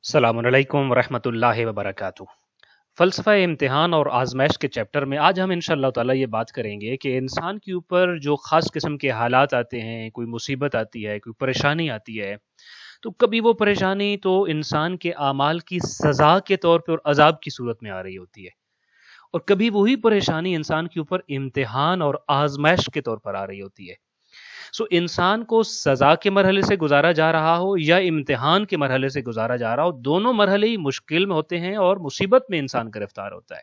السلام علیکم ورحمۃ اللہ وبرکاتہ۔ فلسفہ امتحان اور آزمائش کے چیپٹر میں آج ہم انشاءاللہ تعالیٰ یہ بات کریں گے کہ انسان کے اوپر جو خاص قسم کے حالات آتے ہیں، کوئی مصیبت آتی ہے، کوئی پریشانی آتی ہے، تو کبھی وہ پریشانی تو انسان کے اعمال کی سزا کے طور پہ اور عذاب کی صورت میں آ رہی ہوتی ہے، اور کبھی وہی پریشانی انسان کے اوپر امتحان اور آزمائش کے طور پر آ رہی ہوتی ہے۔ انسان کو سزا کے مرحلے سے گزارا جا رہا ہو یا امتحان کے مرحلے سے گزارا جا رہا ہو، دونوں مرحلے ہی مشکل میں ہوتے ہیں اور مصیبت میں انسان گرفتار ہوتا ہے۔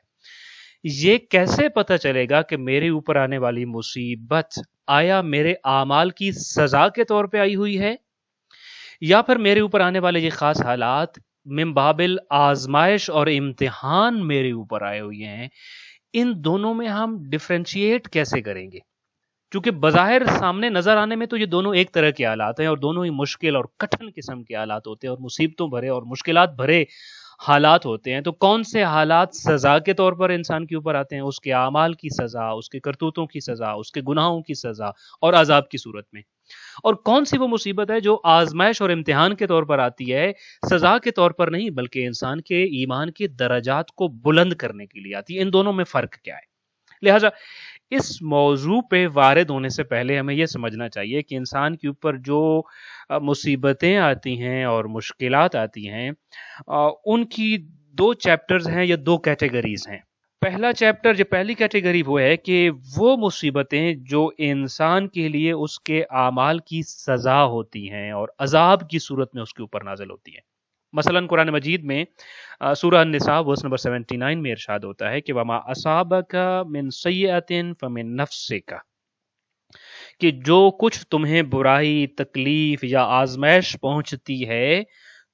یہ کیسے پتہ چلے گا کہ میرے اوپر آنے والی مصیبت آیا میرے اعمال کی سزا کے طور پہ آئی ہوئی ہے، یا پھر میرے اوپر آنے والے یہ خاص حالات من بابل آزمائش اور امتحان میرے اوپر آئے ہوئے ہیں؟ ان دونوں میں ہم ڈفرینشیٹ کیسے کریں گے؟ چونکہ بظاہر سامنے نظر آنے میں تو یہ دونوں ایک طرح کے حالات ہیں، اور دونوں ہی مشکل اور کٹھن قسم کے حالات ہوتے ہیں اور مصیبتوں بھرے اور مشکلات بھرے حالات ہوتے ہیں۔ تو کون سے حالات سزا کے طور پر انسان کے اوپر آتے ہیں؟ اس کے اعمال کی سزا، اس کے کرتوتوں کی سزا، اس کے گناہوں کی سزا اور عذاب کی صورت میں، اور کون سی وہ مصیبت ہے جو آزمائش اور امتحان کے طور پر آتی ہے، سزا کے طور پر نہیں بلکہ انسان کے ایمان کے درجات کو بلند کرنے کے لیے آتی ہے؟ ان دونوں میں فرق کیا ہے؟ لہٰذا اس موضوع پہ وارد ہونے سے پہلے ہمیں یہ سمجھنا چاہیے کہ انسان کے اوپر جو مصیبتیں آتی ہیں اور مشکلات آتی ہیں، ان کی دو چیپٹرز ہیں یا دو کیٹیگریز ہیں۔ پہلا چیپٹر، جو پہلی کیٹیگری وہ ہے کہ وہ مصیبتیں جو انسان کے لیے اس کے اعمال کی سزا ہوتی ہیں اور عذاب کی صورت میں اس کے اوپر نازل ہوتی ہیں۔ مثلا قرآن مجید میں سورہ النساء ورس نمبر 79 میں ارشاد ہوتا ہے کہ وَمَا أَصَابَكَ مِن سَيِّئَةٍ فَمِن نَفْسِكَ، کہ جو کچھ تمہیں برائی، تکلیف یا آزمائش پہنچتی ہے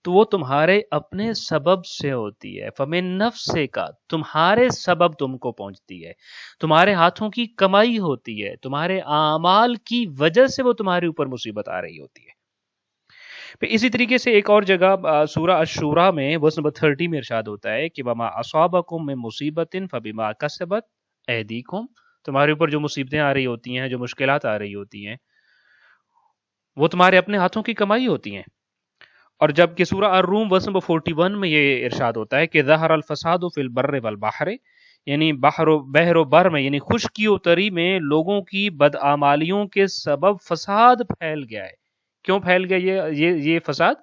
تو وہ تمہارے اپنے سبب سے ہوتی ہے۔ فَمِن نَفْسِكَ، تمہارے سبب تم کو پہنچتی ہے، تمہارے ہاتھوں کی کمائی ہوتی ہے، تمہارے اعمال کی وجہ سے وہ تمہارے اوپر مصیبت آ رہی ہوتی ہے۔ پھر اسی طریقے سے ایک اور جگہ سورہ الشورى میں ورس نمبر 30 میں ارشاد ہوتا ہے کہ وَمَا أَصَابَكُم مِّن مُّصِيبَةٍ فَبِمَا كَسَبَتْ أَيْدِيكُمْ، تمہارے اوپر جو مصیبتیں آ رہی ہوتی ہیں، جو مشکلات آ رہی ہوتی ہیں، وہ تمہارے اپنے ہاتھوں کی کمائی ہوتی ہیں۔ اور جبکہ سورہ الروم ورس نمبر 41 میں یہ ارشاد ہوتا ہے کہ ظَهَرَ الْفَسَادُ فِي الْبَرِّ وَالْبَحْرِ، یعنی بحر و بر میں، یعنی خشکی و تری میں لوگوں کی بدعمالیوں کے سبب فساد پھیل گیا ہے۔ کیوں پھیل گیا یہ فساد؟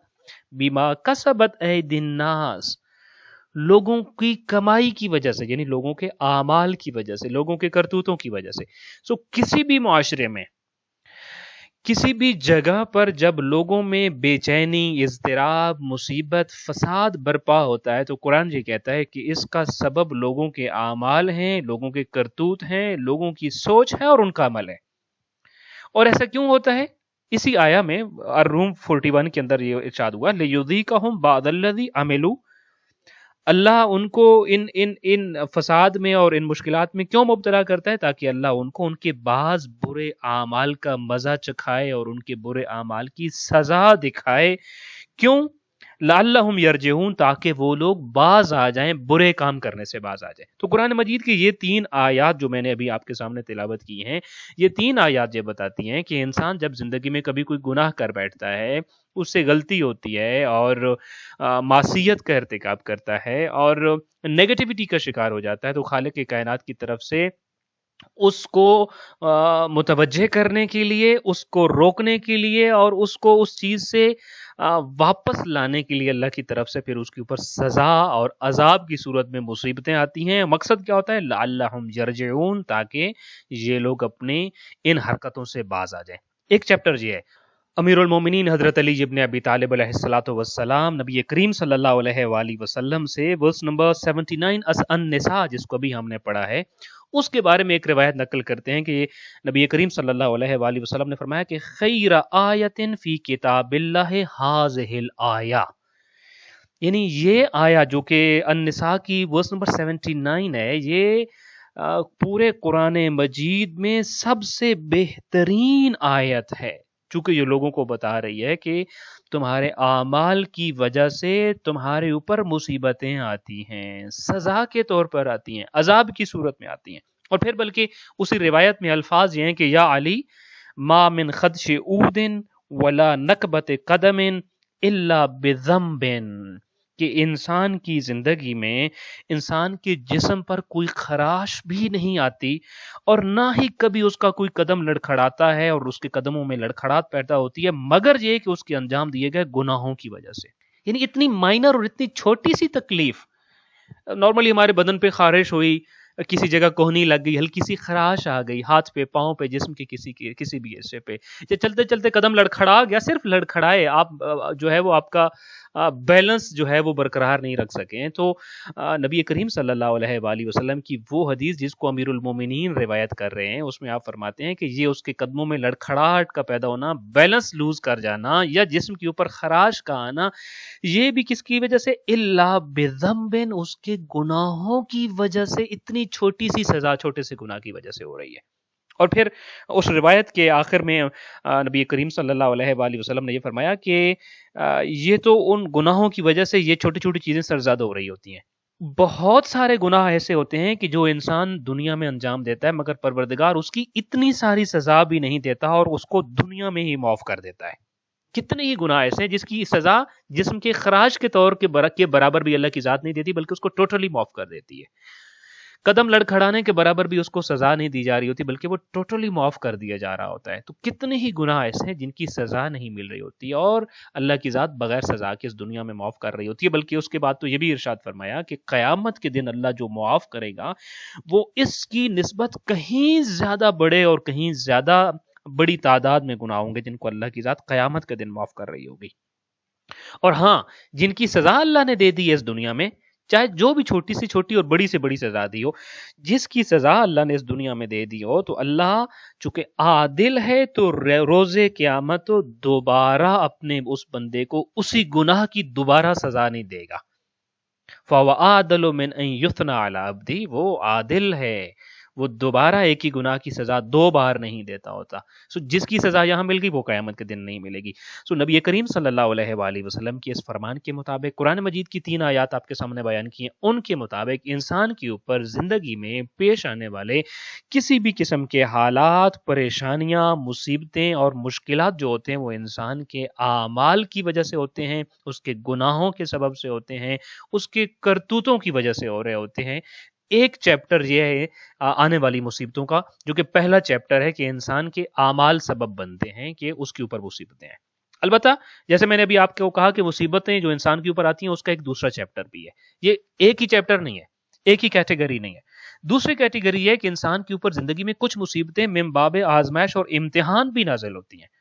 بیما کسبت ایدی الناس، لوگوں کی کمائی کی وجہ سے، یعنی لوگوں کے اعمال کی وجہ سے، لوگوں کے کرتوتوں کی وجہ سے۔ کسی بھی معاشرے میں، کسی بھی جگہ پر جب لوگوں میں بے چینی، اضطراب، مصیبت، فساد برپا ہوتا ہے تو قرآن یہ کہتا ہے کہ اس کا سبب لوگوں کے اعمال ہیں، لوگوں کے کرتوت ہیں، لوگوں کی سوچ ہے اور ان کا عمل ہے۔ اور ایسا کیوں ہوتا ہے؟ اسی آیا میں الروم 41 کے اندر یہ ارشاد ہوا لِيُذِيقَهُمْ بَعْضَ الَّذِي عَمِلُوا، اللہ ان کو ان فساد میں اور ان مشکلات میں کیوں مبتلا کرتا ہے؟ تاکہ اللہ ان کو ان کے بعض برے اعمال کا مزہ چکھائے اور ان کے برے اعمال کی سزا دکھائے۔ کیوں؟ لعلہم یرجعون، تاکہ وہ لوگ باز آ جائیں، برے کام کرنے سے باز آ جائیں۔ تو قرآن مجید کی یہ 3 آیات جو میں نے ابھی آپ کے سامنے تلاوت کی ہیں، یہ 3 آیات یہ بتاتی ہیں کہ انسان جب زندگی میں کبھی کوئی گناہ کر بیٹھتا ہے، اس سے غلطی ہوتی ہے اور معصیت کا ارتکاب کرتا ہے اور نیگیٹیوٹی کا شکار ہو جاتا ہے، تو خالق کائنات کی طرف سے اس کو متوجہ کرنے کے لیے، اس کو روکنے کے لیے اور اس کو اس چیز سے واپس لانے کے لیے اللہ کی طرف سے پھر اس کے اوپر سزا اور عذاب کی صورت میں مصیبتیں آتی ہیں۔ مقصد کیا ہوتا ہے؟ لعلہم یرجعون، تاکہ یہ لوگ اپنے ان حرکتوں سے باز آ جائیں۔ ایک چیپٹر یہ ہے۔ امیر المومنین حضرت علی ابن ابی طالب علیہ الصلوۃ والسلام نبی کریم صلی اللہ علیہ وآلہ وسلم سے ورس نمبر 79 النساء، جس کو بھی ہم نے پڑھا ہے، اس کے بارے میں ایک روایت نقل کرتے ہیں کہ نبی کریم صلی اللہ علیہ وآلہ وسلم نے فرمایا کہ خیر آیت فی کتاب اللہ ہذہ الآیہ، یعنی یہ آیا جو کہ النساء کی ورس نمبر 79 ہے، یہ پورے قرآن مجید میں سب سے بہترین آیت ہے، چونکہ یہ لوگوں کو بتا رہی ہے کہ تمہارے اعمال کی وجہ سے تمہارے اوپر مصیبتیں آتی ہیں، سزا کے طور پر آتی ہیں، عذاب کی صورت میں آتی ہیں۔ اور پھر بلکہ اسی روایت میں الفاظ یہ ہیں کہ یا علی ما من خدش عود ولا نکبت قدم الا بذنب، کہ انسان کی زندگی میں انسان کے جسم پر کوئی خراش بھی نہیں آتی اور نہ ہی کبھی اس کا کوئی قدم لڑکھڑاتا ہے اور اس کے قدموں میں لڑکھڑات پیدا ہوتی ہے، مگر یہ کہ اس کے انجام دیے گئے گناہوں کی وجہ سے۔ یعنی اتنی مائنر اور اتنی چھوٹی سی تکلیف، نارملی ہمارے بدن پہ خارش ہوئی، کسی جگہ کوہنی لگ گئی، ہلکی سی خراش آ گئی ہاتھ پہ، پاؤں پہ، جسم کے کسی بھی حصے پہ، یا چلتے چلتے قدم لڑکھڑا گیا، صرف لڑکھڑائے، آپ جو ہے وہ آپ کا بیلنس جو ہے وہ برقرار نہیں رکھ سکیں، تو نبی کریم صلی اللہ علیہ وآلہ وسلم کی وہ حدیث جس کو امیر المومنین روایت کر رہے ہیں، اس میں آپ فرماتے ہیں کہ یہ اس کے قدموں میں لڑکھڑاہٹ کا پیدا ہونا، بیلنس لوز کر جانا یا جسم کے اوپر خراش کا آنا، یہ بھی کس کی وجہ سے؟ الا بذنب، اس کے گناہوں کی وجہ سے، اتنی چھوٹی سی سزا چھوٹے سے گناہ کی وجہ سے ہو رہی ہے۔ اور پھر اس روایت کے آخر میں نبی کریم صلی اللہ علیہ وآلہ وسلم نے یہ فرمایا کہ یہ تو ان گناہوں کی وجہ سے یہ چھوٹی چھوٹی چیزیں سرزاد ہو رہی ہوتی ہیں۔ بہت سارے گناہ ایسے ہوتے ہیں کہ جو انسان دنیا میں انجام دیتا ہے مگر پروردگار اس کی اتنی ساری سزا بھی نہیں دیتا اور اس کو دنیا میں ہی معاف کر دیتا ہے۔ کتنے ہی گناہ ایسے ہیں جس کی سزا جسم کے خراش کے طور کے برابر بھی اللہ کی ذات نہیں دیتی، بلکہ اس کو ٹوٹلی معاف کر دیتی ہے۔ قدم لڑکھڑانے کے برابر بھی اس کو سزا نہیں دی جا رہی ہوتی، بلکہ وہ ٹوٹلی معاف کر دیا جا رہا ہوتا ہے۔ تو کتنے ہی گناہ ایسے ہیں جن کی سزا نہیں مل رہی ہوتی اور اللہ کی ذات بغیر سزا کے اس دنیا میں معاف کر رہی ہوتی ہے، بلکہ اس کے بعد تو یہ بھی ارشاد فرمایا کہ قیامت کے دن اللہ جو معاف کرے گا وہ اس کی نسبت کہیں زیادہ بڑے اور کہیں زیادہ بڑی تعداد میں گناہ ہوں گے جن کو اللہ کی ذات قیامت کے دن معاف کر رہی ہوگی۔ اور ہاں، جن کی سزا اللہ نے دے دی ہے اس دنیا میں، چاہے جو بھی چھوٹی سے چھوٹی اور بڑی سے بڑی سزا دی ہو، جس کی سزا اللہ نے اس دنیا میں دے دی ہو، تو اللہ چونکہ عادل ہے تو روز قیامت دوبارہ اپنے اس بندے کو اسی گناہ کی دوبارہ سزا نہیں دے گا۔ فَهُوَ أَعْدَلُ مِنْ أَنْ يُثْنَى عَلَى عَبْدِهِ، وہ عادل ہے، وہ دوبارہ ایک ہی گناہ کی سزا دو بار نہیں دیتا ہوتا۔ جس کی سزا یہاں مل گئی وہ قیامت کے دن نہیں ملے گی۔ نبی کریم صلی اللہ علیہ وآلہ وسلم کی اس فرمان کے مطابق قرآن مجید کی 3 آیات آپ کے سامنے بیان کی ہیں، ان کے مطابق انسان کے اوپر زندگی میں پیش آنے والے کسی بھی قسم کے حالات، پریشانیاں، مصیبتیں اور مشکلات جو ہوتے ہیں وہ انسان کے اعمال کی وجہ سے ہوتے ہیں، اس کے گناہوں کے سبب سے ہوتے ہیں، اس کے کرتوتوں کی وجہ سے ہو رہے ہوتے ہیں۔ ایک چیپٹر یہ ہے آنے والی مصیبتوں کا، جو کہ پہلا چیپٹر ہے کہ انسان کے اعمال سبب بنتے ہیں کہ اس کے اوپر مصیبتیں ہیں۔ البتہ جیسے میں نے ابھی آپ کو کہا کہ مصیبتیں جو انسان کے اوپر آتی ہیں اس کا ایک دوسرا چیپٹر بھی ہے، یہ ایک ہی چیپٹر نہیں ہے، ایک ہی کیٹیگری نہیں ہے۔ دوسری کیٹیگری یہ ہے کہ انسان کے اوپر زندگی میں کچھ مصیبتیں من باب آزمائش اور امتحان بھی نازل ہوتی ہیں۔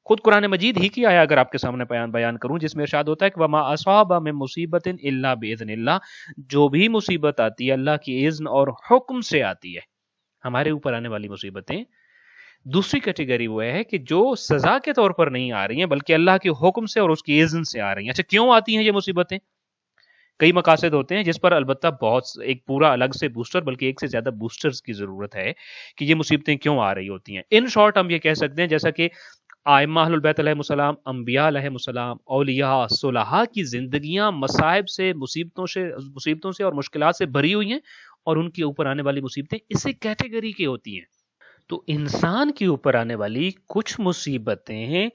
خود قرآن مجید ہی کی آیا اگر آپ کے سامنے بیان کروں، جس میں ارشاد ہوتا ہے کہ وَمَا أَصَابَ مِن مُصِيبَةٍ إِلَّا بِإِذْنِ اللَّهِ، جو بھی مصیبت آتی ہے اللہ کی اذن اور حکم سے آتی ہے۔ ہمارے اوپر آنے والی مصیبتیں دوسری کیٹیگری وہ ہے کہ جو سزا کے طور پر نہیں آ رہی ہیں بلکہ اللہ کے حکم سے اور اس کی اذن سے آ رہی ہیں۔ اچھا، کیوں آتی ہیں یہ مصیبتیں؟ کئی مقاصد ہوتے ہیں جس پر البتہ ایک پورا الگ سے بوسٹر، بلکہ ایک سے زیادہ بوسٹرز کی ضرورت ہے کہ یہ مصیبتیں کیوں آ رہی ہوتی ہیں۔ ان شارٹ ہم یہ کہہ سکتے ہیں جیسا کہ ائمہ اہل البیت علیہ السلام، انبیاء علیہ السلام، اولیاء، صلحاء کی زندگیاں مصائب سے، مصیبتوں سے اور مشکلات سے بھری ہوئی ہیں، اور ان کے اوپر آنے والی مصیبتیں اسی کیٹیگری کی ہوتی ہیں۔ تو انسان کے اوپر آنے والی کچھ مصیبتیں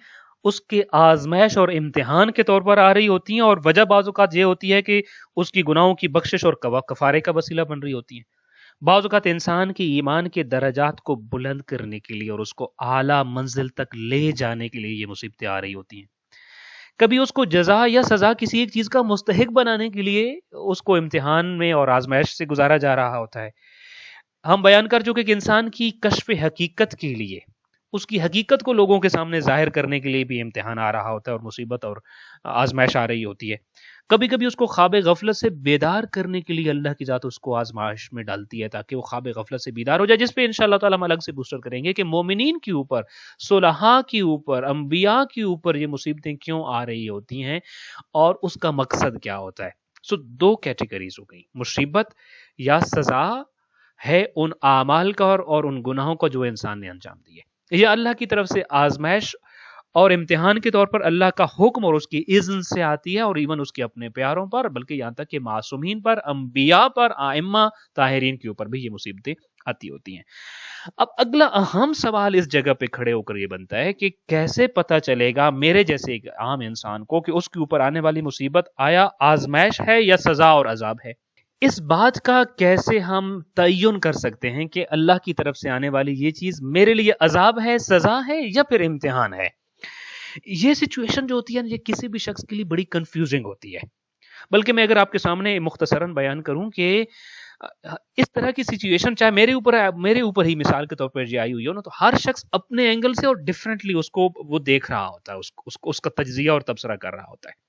اس کے آزمائش اور امتحان کے طور پر آ رہی ہوتی ہیں، اور وجہ بعض اوقات یہ ہوتی ہے کہ اس کی گناہوں کی بخشش اور کفارے کا وسیلہ بن رہی ہوتی ہیں۔ بعض اوقات انسان کی ایمان کے درجات کو بلند کرنے کے لیے اور اس کو اعلیٰ منزل تک لے جانے کے لیے یہ مصیبتیں آ رہی ہوتی ہیں۔ کبھی اس کو جزا یا سزا کسی ایک چیز کا مستحق بنانے کے لیے اس کو امتحان میں اور آزمائش سے گزارا جا رہا ہوتا ہے۔ ہم بیان کر چکے کہ انسان کی کشف حقیقت کے لیے، اس کی حقیقت کو لوگوں کے سامنے ظاہر کرنے کے لیے بھی امتحان آ رہا ہوتا ہے اور مصیبت اور آزمائش آ رہی ہوتی ہے۔ کبھی کبھی اس کو خواب غفلت سے بیدار کرنے کے لیے اللہ کی ذات اس کو آزمائش میں ڈالتی ہے تاکہ وہ خواب غفلت سے بیدار ہو جائے، جس پہ انشاءاللہ تعالیٰ ہم الگ سے بوسٹر کریں گے کہ مومنین کے اوپر، صلحاء کے اوپر، انبیاء کے اوپر یہ مصیبتیں کیوں آ رہی ہوتی ہیں اور اس کا مقصد کیا ہوتا ہے۔ دو کیٹیگریز ہو گئی، مصیبت یا سزا ہے ان اعمال کا اور ان گناہوں کا جو انسان نے انجام دیے۔ یہ اللہ کی طرف سے آزمائش اور امتحان کے طور پر اللہ کا حکم اور اس کی اذن سے آتی ہے، اور ایون اس کے اپنے پیاروں پر، بلکہ یہاں تک کہ معصومین پر، انبیاء پر، ائمہ طاہرین کے اوپر بھی یہ مصیبتیں آتی ہوتی ہیں۔ اب اگلا اہم سوال اس جگہ پہ کھڑے ہو کر یہ بنتا ہے کہ کیسے پتا چلے گا میرے جیسے ایک عام انسان کو کہ اس کے اوپر آنے والی مصیبت آیا آزمائش ہے یا سزا اور عذاب ہے؟ اس بات کا کیسے ہم تعین کر سکتے ہیں کہ اللہ کی طرف سے آنے والی یہ چیز میرے لیے عذاب ہے، سزا ہے یا پھر امتحان ہے؟ یہ سچویشن جو ہوتی ہے یہ کسی بھی شخص کے لیے بڑی کنفیوزنگ ہوتی ہے۔ بلکہ میں اگر آپ کے سامنے مختصراً بیان کروں کہ اس طرح کی سچویشن چاہے میرے اوپر ہی مثال کے طور پر یہ آئی ہوئی ہو نا، تو ہر شخص اپنے اینگل سے اور ڈفرینٹلی اس کو وہ دیکھ رہا ہوتا ہے، اس کا تجزیہ اور تبصرہ کر رہا ہوتا ہے۔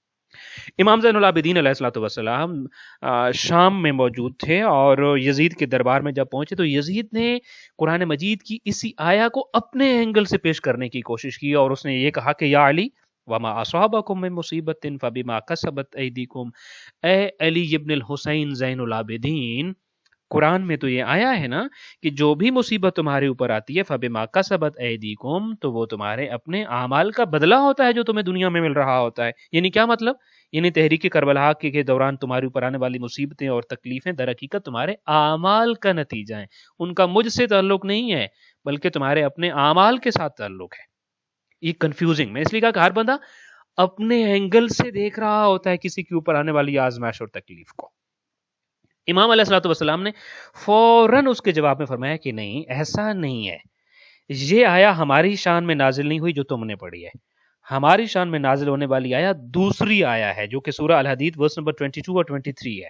امام زین العابدین علیہ الصلوۃ والسلام شام میں موجود تھے اور یزید کے دربار میں جب پہنچے تو یزید نے قرآن مجید کی اسی آیا کو اپنے اینگل سے پیش کرنے کی کوشش کی اور اس نے یہ کہا کہ یا علی وما اصابکم من مصیبت فبما کسبت ایدیکم، اے علی ابن الحسین زین العابدین، قرآن میں تو یہ آیا ہے نا کہ جو بھی مصیبت تمہارے اوپر آتی ہے فبما کسبت ایدیکم، تو وہ تمہارے اپنے اعمال کا بدلہ ہوتا ہے جو تمہیں دنیا میں مل رہا ہوتا ہے۔ یعنی کیا مطلب؟ یعنی تحریک کربلا کے دوران تمہارے اوپر آنے والی مصیبتیں اور تکلیفیں در حقیقت تمہارے اعمال کا نتیجہ ہیں، ان کا مجھ سے تعلق نہیں ہے بلکہ تمہارے اپنے اعمال کے ساتھ تعلق ہے۔ یہ کنفیوزنگ، میں اس لیے کہا کہ ہر بندہ اپنے اینگل سے دیکھ رہا ہوتا ہے کسی کے اوپر آنے والی آزمائش اور تکلیف کو۔ امام علیہ الصلوۃ والسلام نے فوراً اس کے جواب میں فرمایا کہ نہیں، ایسا نہیں ہے، یہ آیا ہماری شان میں نازل نہیں ہوئی جو تم نے پڑھی ہے، ہماری شان میں نازل ہونے والی آیا دوسری آیا ہے جو کہ سورہ الحدید ورس نمبر 22 اور 23 ہے،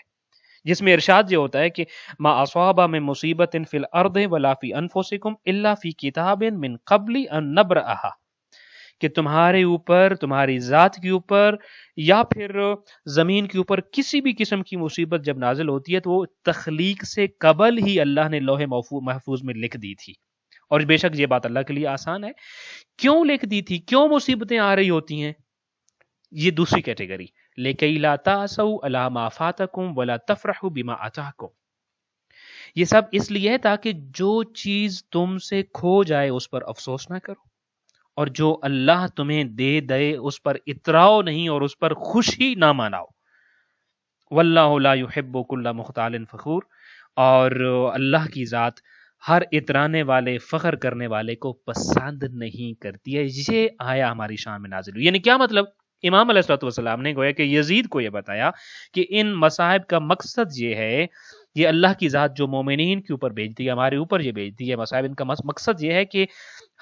جس میں ارشاد یہ ہوتا ہے کہ ما اصاب من مصیبت فی الارض ولا فی انفسکم الا فی کتاب من قبل ان نبرأها، کہ تمہارے اوپر، تمہاری ذات کے اوپر یا پھر زمین کے اوپر کسی بھی قسم کی مصیبت جب نازل ہوتی ہے تو وہ تخلیق سے قبل ہی اللہ نے لوح محفوظ میں لکھ دی تھی۔ اور بے شک یہ بات اللہ کے لیے آسان ہے۔ کیوں لکھ دی تھی؟ کیوں مصیبتیں آ رہی ہوتی ہیں؟ یہ دوسری کیٹیگری، لِكَيْ لَا تَأْسَوْا عَلَىٰ مَا فَاتَكُمْ وَلَا تَفْرَحُوا بِمَا آتَاكُمْ، یہ سب اس لیے ہے تاکہ جو چیز تم سے کھو جائے اس پر افسوس نہ کرو، اور جو اللہ تمہیں دے دے اس پر اتراؤ نہیں اور اس پر خوشی نہ مناؤ۔ وَاللَّهُ لَا يُحِبُّ كُلَّ مُخْتَالٍ فَخُورٍ، اور اللہ کی ذات ہر اترانے والے، فخر کرنے والے کو پسند نہیں کرتی ہے۔ یہ آیا ہماری شان میں نازل ہوئی۔ یعنی کیا مطلب؟ امام علیہ الصلوۃ والسلام نے گویا کہ یزید کو یہ بتایا کہ ان مصائب کا مقصد یہ ہے، یہ اللہ کی ذات جو مومنین کے اوپر بھیجتی ہے، ہمارے اوپر یہ بھیجتی ہے مصائب، ان کا مقصد یہ ہے کہ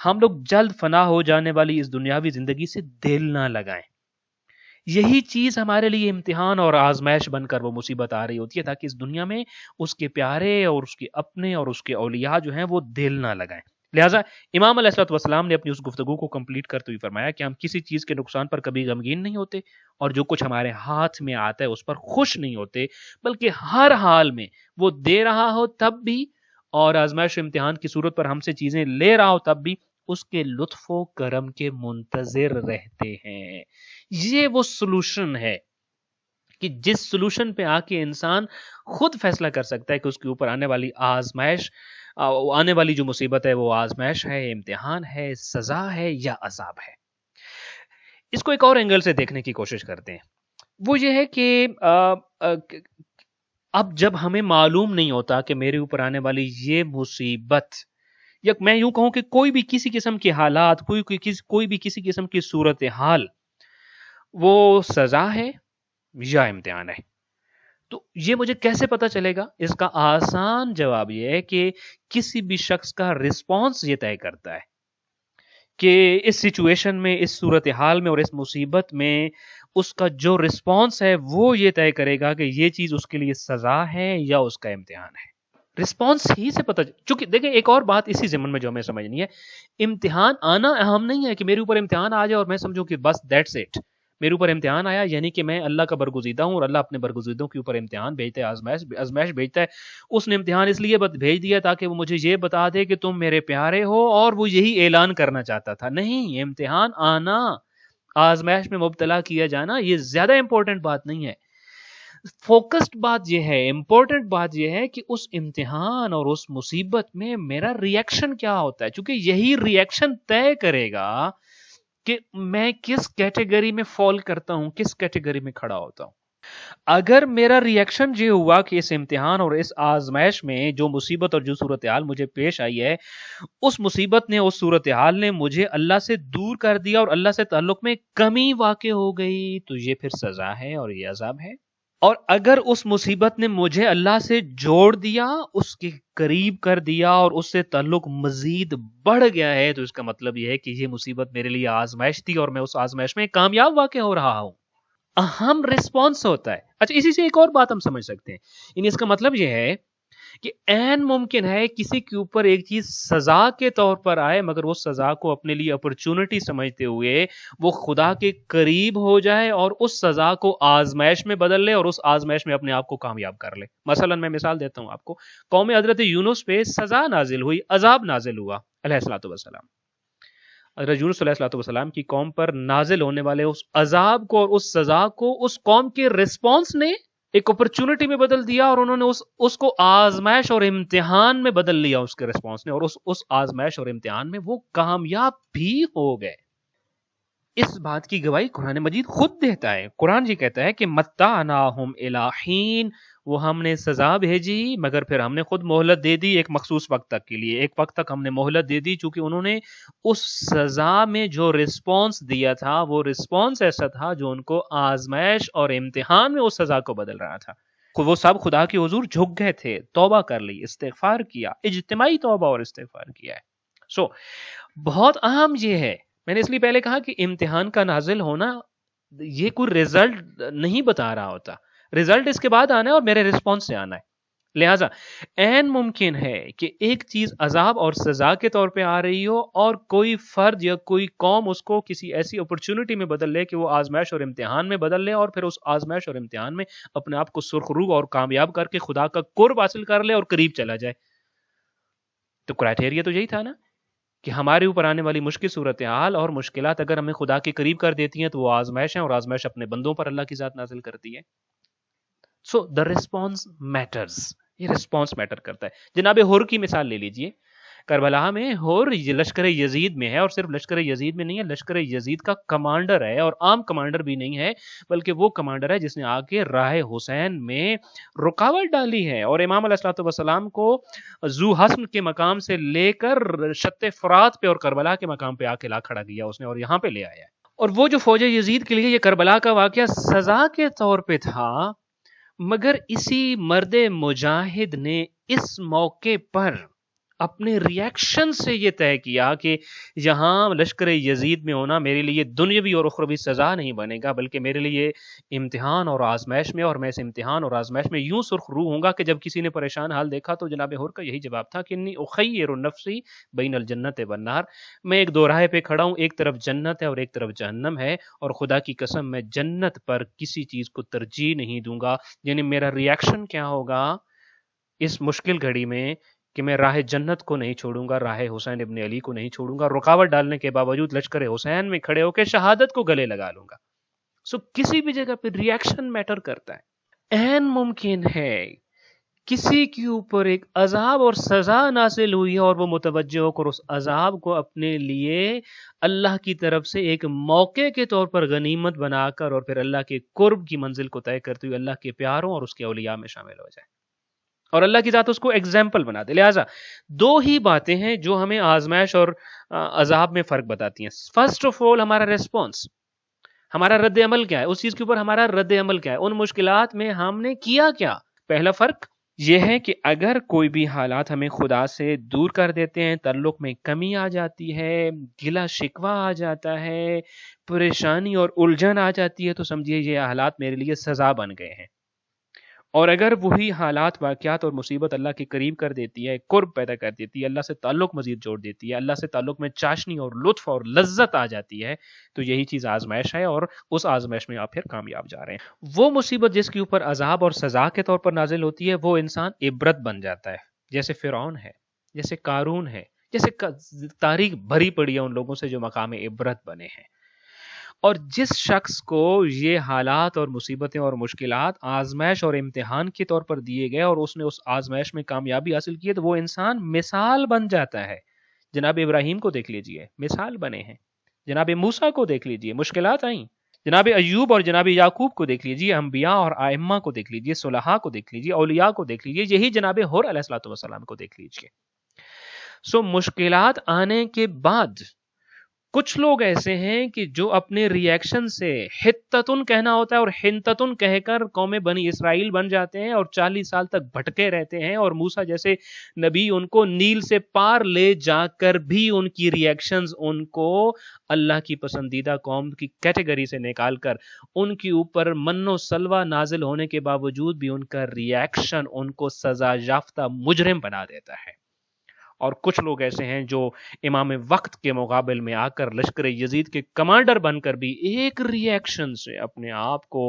ہم لوگ جلد فنا ہو جانے والی اس دنیاوی زندگی سے دل نہ لگائیں۔ یہی چیز ہمارے لیے امتحان اور آزمائش بن کر وہ مصیبت آ رہی ہوتی ہے تاکہ اس دنیا میں اس کے پیارے اور اس کے اپنے اور اس کے اولیاء جو ہیں وہ دل نہ لگائیں۔ لہٰذا امام علیہ الصلوۃ والسلام نے اپنی اس گفتگو کو کمپلیٹ کرتے ہوئے فرمایا کہ ہم کسی چیز کے نقصان پر کبھی غمگین نہیں ہوتے، اور جو کچھ ہمارے ہاتھ میں آتا ہے اس پر خوش نہیں ہوتے، بلکہ ہر حال میں وہ دے رہا ہو تب بھی، اور آزمائش و امتحان کی صورت پر ہم سے چیزیں لے رہا ہو تب بھی اس کے لطف و کرم کے منتظر رہتے ہیں۔ یہ وہ سلوشن ہے کہ جس سلوشن پہ آ کے انسان خود فیصلہ کر سکتا ہے کہ اس کے اوپر آنے والی آزمائش، آنے والی جو مصیبت ہے وہ آزمائش ہے، امتحان ہے، سزا ہے یا عذاب ہے۔ اس کو ایک اور اینگل سے دیکھنے کی کوشش کرتے ہیں، وہ یہ ہے کہ اب جب ہمیں معلوم نہیں ہوتا کہ میرے اوپر آنے والی یہ مصیبت، یا میں یوں کہوں کہ کوئی بھی کسی قسم کے حالات، کوئی بھی کسی قسم کی صورتحال، وہ سزا ہے یا امتحان ہے، تو یہ مجھے کیسے پتا چلے گا؟ اس کا آسان جواب یہ ہے کہ کسی بھی شخص کا رسپانس یہ طے کرتا ہے کہ اس سچویشن میں، اس صورتحال میں اور اس مصیبت میں اس کا جو رسپانس ہے وہ یہ طے کرے گا کہ یہ چیز اس کے لیے سزا ہے یا اس کا امتحان ہے۔ رسپانس ہی سے پتہ، چونکہ دیکھیں ایک اور بات اسی ضمن میں جو ہمیں سمجھنی ہے، امتحان آنا اہم نہیں ہے کہ میرے اوپر امتحان آ جائے اور میں سمجھوں کہ بس دیٹس اٹ، میرے اوپر امتحان آیا یعنی کہ میں اللہ کا برگزیدہ ہوں اور اللہ اپنے برگزیدوں کے اوپر امتحان بھیجتا ہے، آزمائش بھیجتا ہے۔ اس نے امتحان اس لیے بھیج دیا تاکہ وہ مجھے یہ بتا دے کہ تم میرے پیارے ہو، اور وہ یہی اعلان کرنا چاہتا تھا۔ نہیں، امتحان آنا، آزمائش میں مبتلا کیا جانا، یہ زیادہ امپورٹنٹ بات نہیں ہے۔ فوکسڈ بات یہ ہے، امپورٹنٹ بات یہ ہے کہ اس امتحان اور اس مصیبت میں میرا ری ایکشن کیا ہوتا ہے، چونکہ یہی ری ایکشن طے کرے گا کہ میں کس کیٹیگری میں فال کرتا ہوں، کس کیٹیگری میں کھڑا ہوتا ہوں۔ اگر میرا ریئیکشن یہ ہوا کہ اس امتحان اور اس آزمائش میں جو مصیبت اور جو صورتحال مجھے پیش آئی ہے، اس مصیبت نے، اس صورتحال نے مجھے اللہ سے دور کر دیا اور اللہ سے تعلق میں کمی واقع ہو گئی، تو یہ پھر سزا ہے اور یہ عذاب ہے۔ اور اگر اس مصیبت نے مجھے اللہ سے جوڑ دیا، اس کے قریب کر دیا اور اس سے تعلق مزید بڑھ گیا ہے، تو اس کا مطلب یہ ہے کہ یہ مصیبت میرے لیے آزمائش تھی اور میں اس آزمائش میں کامیاب واقع ہو رہا ہوں۔ اہم ریسپانس ہوتا ہے۔ اچھا، اسی سے ایک اور بات ہم سمجھ سکتے ہیں، یعنی اس کا مطلب یہ ہے کہ عین ممکن ہے کسی کے اوپر ایک چیز سزا کے طور پر آئے، مگر وہ سزا کو اپنے لیے اپرچونٹی سمجھتے ہوئے وہ خدا کے قریب ہو جائے اور اس سزا کو آزمائش میں بدل لے اور اس آزمائش میں اپنے آپ کو کامیاب کر لے۔ مثلا میں مثال دیتا ہوں آپ کو، قوم حضرت یونس پہ سزا نازل ہوئی، عذاب نازل ہوا علیہ الصلوۃ والسلام۔ حضرت یونس علیہ الصلوۃ والسلام کی قوم پر نازل ہونے والے اس عذاب کو اور اس سزا کو اس قوم کے رسپانس نے ایک اپرچونٹی میں بدل دیا، اور انہوں نے اس کو آزمائش اور امتحان میں بدل لیا اس کے رسپانس نے، اور اس آزمائش اور امتحان میں وہ کامیاب بھی ہو گئے۔ اس بات کی گواہی قرآن مجید خود دیتا ہے۔ قرآن جی کہتا ہے کہ متعناہم الی حین، وہ ہم نے سزا بھیجی مگر پھر ہم نے خود مہلت دے دی ایک مخصوص وقت تک کے لیے، ایک وقت تک ہم نے مہلت دے دی، چونکہ انہوں نے اس سزا میں جو رسپانس دیا تھا وہ رسپانس ایسا تھا جو ان کو آزمائش اور امتحان میں اس سزا کو بدل رہا تھا۔ وہ سب خدا کے حضور جھک گئے تھے، توبہ کر لی، استغفار کیا، اجتماعی توبہ اور استغفار کیا ہے۔ بہت اہم یہ ہے، میں نے اس لیے پہلے کہا کہ امتحان کا نازل ہونا یہ کوئی رزلٹ نہیں بتا رہا ہوتا، رزلٹ اس کے بعد آنا ہے اور میرے رسپانس سے آنا ہے۔ لہٰذا عین ممکن ہے کہ ایک چیز عذاب اور سزا کے طور پہ آ رہی ہو اور کوئی فرد یا کوئی قوم اس کو کسی ایسی اپرچونٹی میں بدل لے کہ وہ آزمائش اور امتحان میں بدل لے اور پھر اس آزمائش اور امتحان میں اپنے آپ کو سرخرو اور کامیاب کر کے خدا کا قرب حاصل کر لے اور قریب چلا جائے۔ تو کرائٹیریا تو یہی تھا نا کہ ہمارے اوپر آنے والی مشکل صورتحال اور مشکلات اگر ہمیں خدا کے قریب کر دیتی ہیں تو وہ آزمائش ہیں، اور آزمائش اپنے بندوں پر اللہ کی ذات نازل کرتی ہے۔ سو دا ریسپانس میٹرز، یہ ریسپانس میٹر کرتا ہے۔ جناب ہور کی مثال لے لیجئے، کربلا میں ہور لشکر یزید میں ہے، اور صرف لشکر یزید میں نہیں ہے، لشکر یزید کا کمانڈر ہے، اور عام کمانڈر بھی نہیں ہے بلکہ وہ کمانڈر ہے جس نے آ کے راہ حسین میں رکاوٹ ڈالی ہے، اور امام علیہ الصلوۃ والسلام کو ذو حسن کے مقام سے لے کر شط فرات پہ اور کربلا کے مقام پہ آ کے لا کھڑا کیا اس نے اور یہاں پہ لے آیا ہے۔ اور وہ جو فوج یزید کے لیے یہ کربلا کا واقعہ سزا کے طور پہ تھا، مگر اسی مرد مجاہد نے اس موقع پر اپنے ریاکشن سے یہ طے کیا کہ یہاں لشکر یزید میں ہونا میرے لیے دنیاوی اور اخروی سزا نہیں بنے گا، بلکہ میرے لیے امتحان اور آزمائش میں، اور میں اس امتحان اور آزمائش میں یوں سرخ رو ہوں گا کہ جب کسی نے پریشان حال دیکھا تو جناب ہور کا یہی جواب تھا کہ انی اخیر نفسی بین الجنت والنار، میں ایک دو راہ پہ کھڑا ہوں، ایک طرف جنت ہے اور ایک طرف جہنم ہے، اور خدا کی قسم میں جنت پر کسی چیز کو ترجیح نہیں دوں گا۔ یعنی میرا ریاکشن کیا ہوگا اس مشکل گھڑی میں کہ میں راہ جنت کو نہیں چھوڑوں گا، راہ حسین ابن علی کو نہیں چھوڑوں گا، رکاوٹ ڈالنے کے باوجود لشکر حسین میں کھڑے ہو کے شہادت کو گلے لگا لوں گا۔ کسی بھی جگہ پہ ریاکشن میٹر کرتا ہے۔ عین ممکن ہے کسی کے اوپر ایک عذاب اور سزا نازل ہوئی ہے اور وہ متوجہ ہو کر اس عذاب کو اپنے لیے اللہ کی طرف سے ایک موقع کے طور پر غنیمت بنا کر اور پھر اللہ کے قرب کی منزل کو طے کرتے ہوئے اللہ کے پیاروں اور اس کے اولیاء میں شامل ہو جائے، اور اللہ کی ذات اس کو ایگزامپل بنا دے۔ لہٰذا دو ہی باتیں ہیں جو ہمیں آزمائش اور عذاب میں فرق بتاتی ہیں۔ فرسٹ آف آل ہمارا ریسپانس، ہمارا رد عمل کیا ہے، اس چیز کے اوپر ہمارا رد عمل کیا ہے، ان مشکلات میں ہم نے کیا کیا۔ پہلا فرق یہ ہے کہ اگر کوئی بھی حالات ہمیں خدا سے دور کر دیتے ہیں، تعلق میں کمی آ جاتی ہے، گلا شکوہ آ جاتا ہے، پریشانی اور الجھن آ جاتی ہے، تو سمجھیے یہ حالات میرے لیے سزا بن گئے ہیں۔ اور اگر وہی حالات، واقعات اور مصیبت اللہ کے قریب کر دیتی ہے، قرب پیدا کر دیتی ہے، اللہ سے تعلق مزید جوڑ دیتی ہے، اللہ سے تعلق میں چاشنی اور لطف اور لذت آ جاتی ہے، تو یہی چیز آزمائش ہے، اور اس آزمائش میں آپ پھر کامیاب جا رہے ہیں۔ وہ مصیبت جس کے اوپر عذاب اور سزا کے طور پر نازل ہوتی ہے، وہ انسان عبرت بن جاتا ہے، جیسے فرعون ہے، جیسے قارون ہے، جیسے تاریخ بھری پڑی ہے ان لوگوں سے جو مقام عبرت بنے ہیں۔ اور جس شخص کو یہ حالات اور مصیبتیں اور مشکلات آزمائش اور امتحان کے طور پر دیے گئے اور اس نے اس آزمائش میں کامیابی حاصل کی ہے، تو وہ انسان مثال بن جاتا ہے۔ جناب ابراہیم کو دیکھ لیجئے، مثال بنے ہیں۔ جناب موسیٰ کو دیکھ لیجئے، مشکلات آئیں جناب ایوب اور جناب یعقوب کو دیکھ لیجیے، انبیاء اور ائمہ کو دیکھ لیجیے، صلحاء کو دیکھ لیجیے، اولیاء کو دیکھ لیجیے، یہی جناب حر علیہ الصلوۃ والسلام کو دیکھ لیجیے۔ مشکلات آنے کے بعد کچھ لوگ ایسے ہیں کہ جو اپنے ری ایکشن سے حتتن کہنا ہوتا ہے اور حنتتن کہہ کر قوم بنی اسرائیل بن جاتے ہیں اور 40 سال تک بھٹکے رہتے ہیں، اور موسیٰ جیسے نبی ان کو نیل سے پار لے جا کر بھی ان کی ری ایکشنز ان کو اللہ کی پسندیدہ قوم کی کیٹیگری سے نکال کر ان کے اوپر من و سلوہ نازل ہونے کے باوجود بھی ان کا ری ایکشن ان کو سزا یافتہ مجرم بنا دیتا ہے۔ اور کچھ لوگ ایسے ہیں جو امام وقت کے مقابل میں آ کر لشکر یزید کے کمانڈر بن کر بھی ایک ری ایکشن سے اپنے آپ کو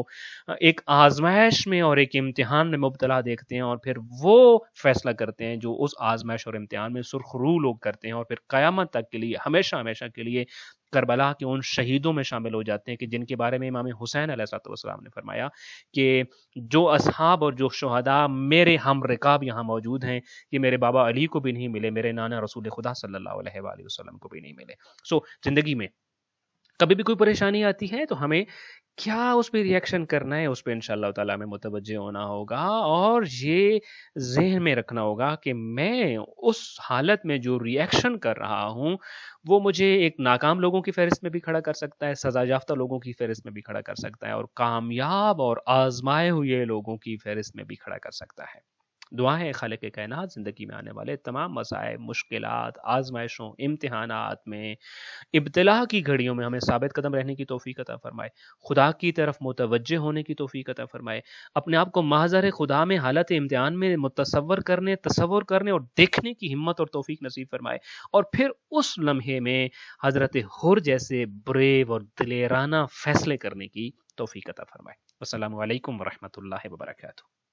ایک آزمائش میں اور ایک امتحان میں مبتلا دیکھتے ہیں، اور پھر وہ فیصلہ کرتے ہیں جو اس آزمائش اور امتحان میں سرخ رو لوگ کرتے ہیں، اور پھر قیامت تک کے لیے ہمیشہ ہمیشہ کے لیے کربلا کے ان شہیدوں میں شامل ہو جاتے ہیں کہ جن کے بارے میں امام حسین علیہ السلام نے فرمایا کہ جو اصحاب اور جو شہداء میرے ہم رکاب یہاں موجود ہیں، یہ میرے بابا علی کو بھی نہیں ملے، میرے نانا رسول خدا صلی اللہ علیہ وآلہ وسلم کو بھی نہیں ملے۔ زندگی میں کبھی بھی کوئی پریشانی آتی ہے تو ہمیں کیا اس پہ ری ایکشن کرنا ہے، اس پہ انشاءاللہ تعالیٰ میں متوجہ ہونا ہوگا، اور یہ ذہن میں رکھنا ہوگا کہ میں اس حالت میں جو ری ایکشن کر رہا ہوں وہ مجھے ایک ناکام لوگوں کی فہرست میں بھی کھڑا کر سکتا ہے، سزا یافتہ لوگوں کی فہرست میں بھی کھڑا کر سکتا ہے، اور کامیاب اور آزمائے ہوئے لوگوں کی فہرست میں بھی کھڑا کر سکتا ہے۔ دعا ہے خالق کائنات زندگی میں آنے والے تمام مصائب، مشکلات، آزمائشوں، امتحانات میں، ابتلا کی گھڑیوں میں ہمیں ثابت قدم رہنے کی توفیق عطا فرمائے، خدا کی طرف متوجہ ہونے کی توفیق عطا فرمائے، اپنے آپ کو محضر خدا میں حالت امتحان میں تصور کرنے اور دیکھنے کی ہمت اور توفیق نصیب فرمائے، اور پھر اس لمحے میں حضرت حر جیسے بریو اور دلیرانہ فیصلے کرنے کی توفیق عطا فرمائے۔ السلام علیکم ورحمۃ اللہ وبرکاتہ۔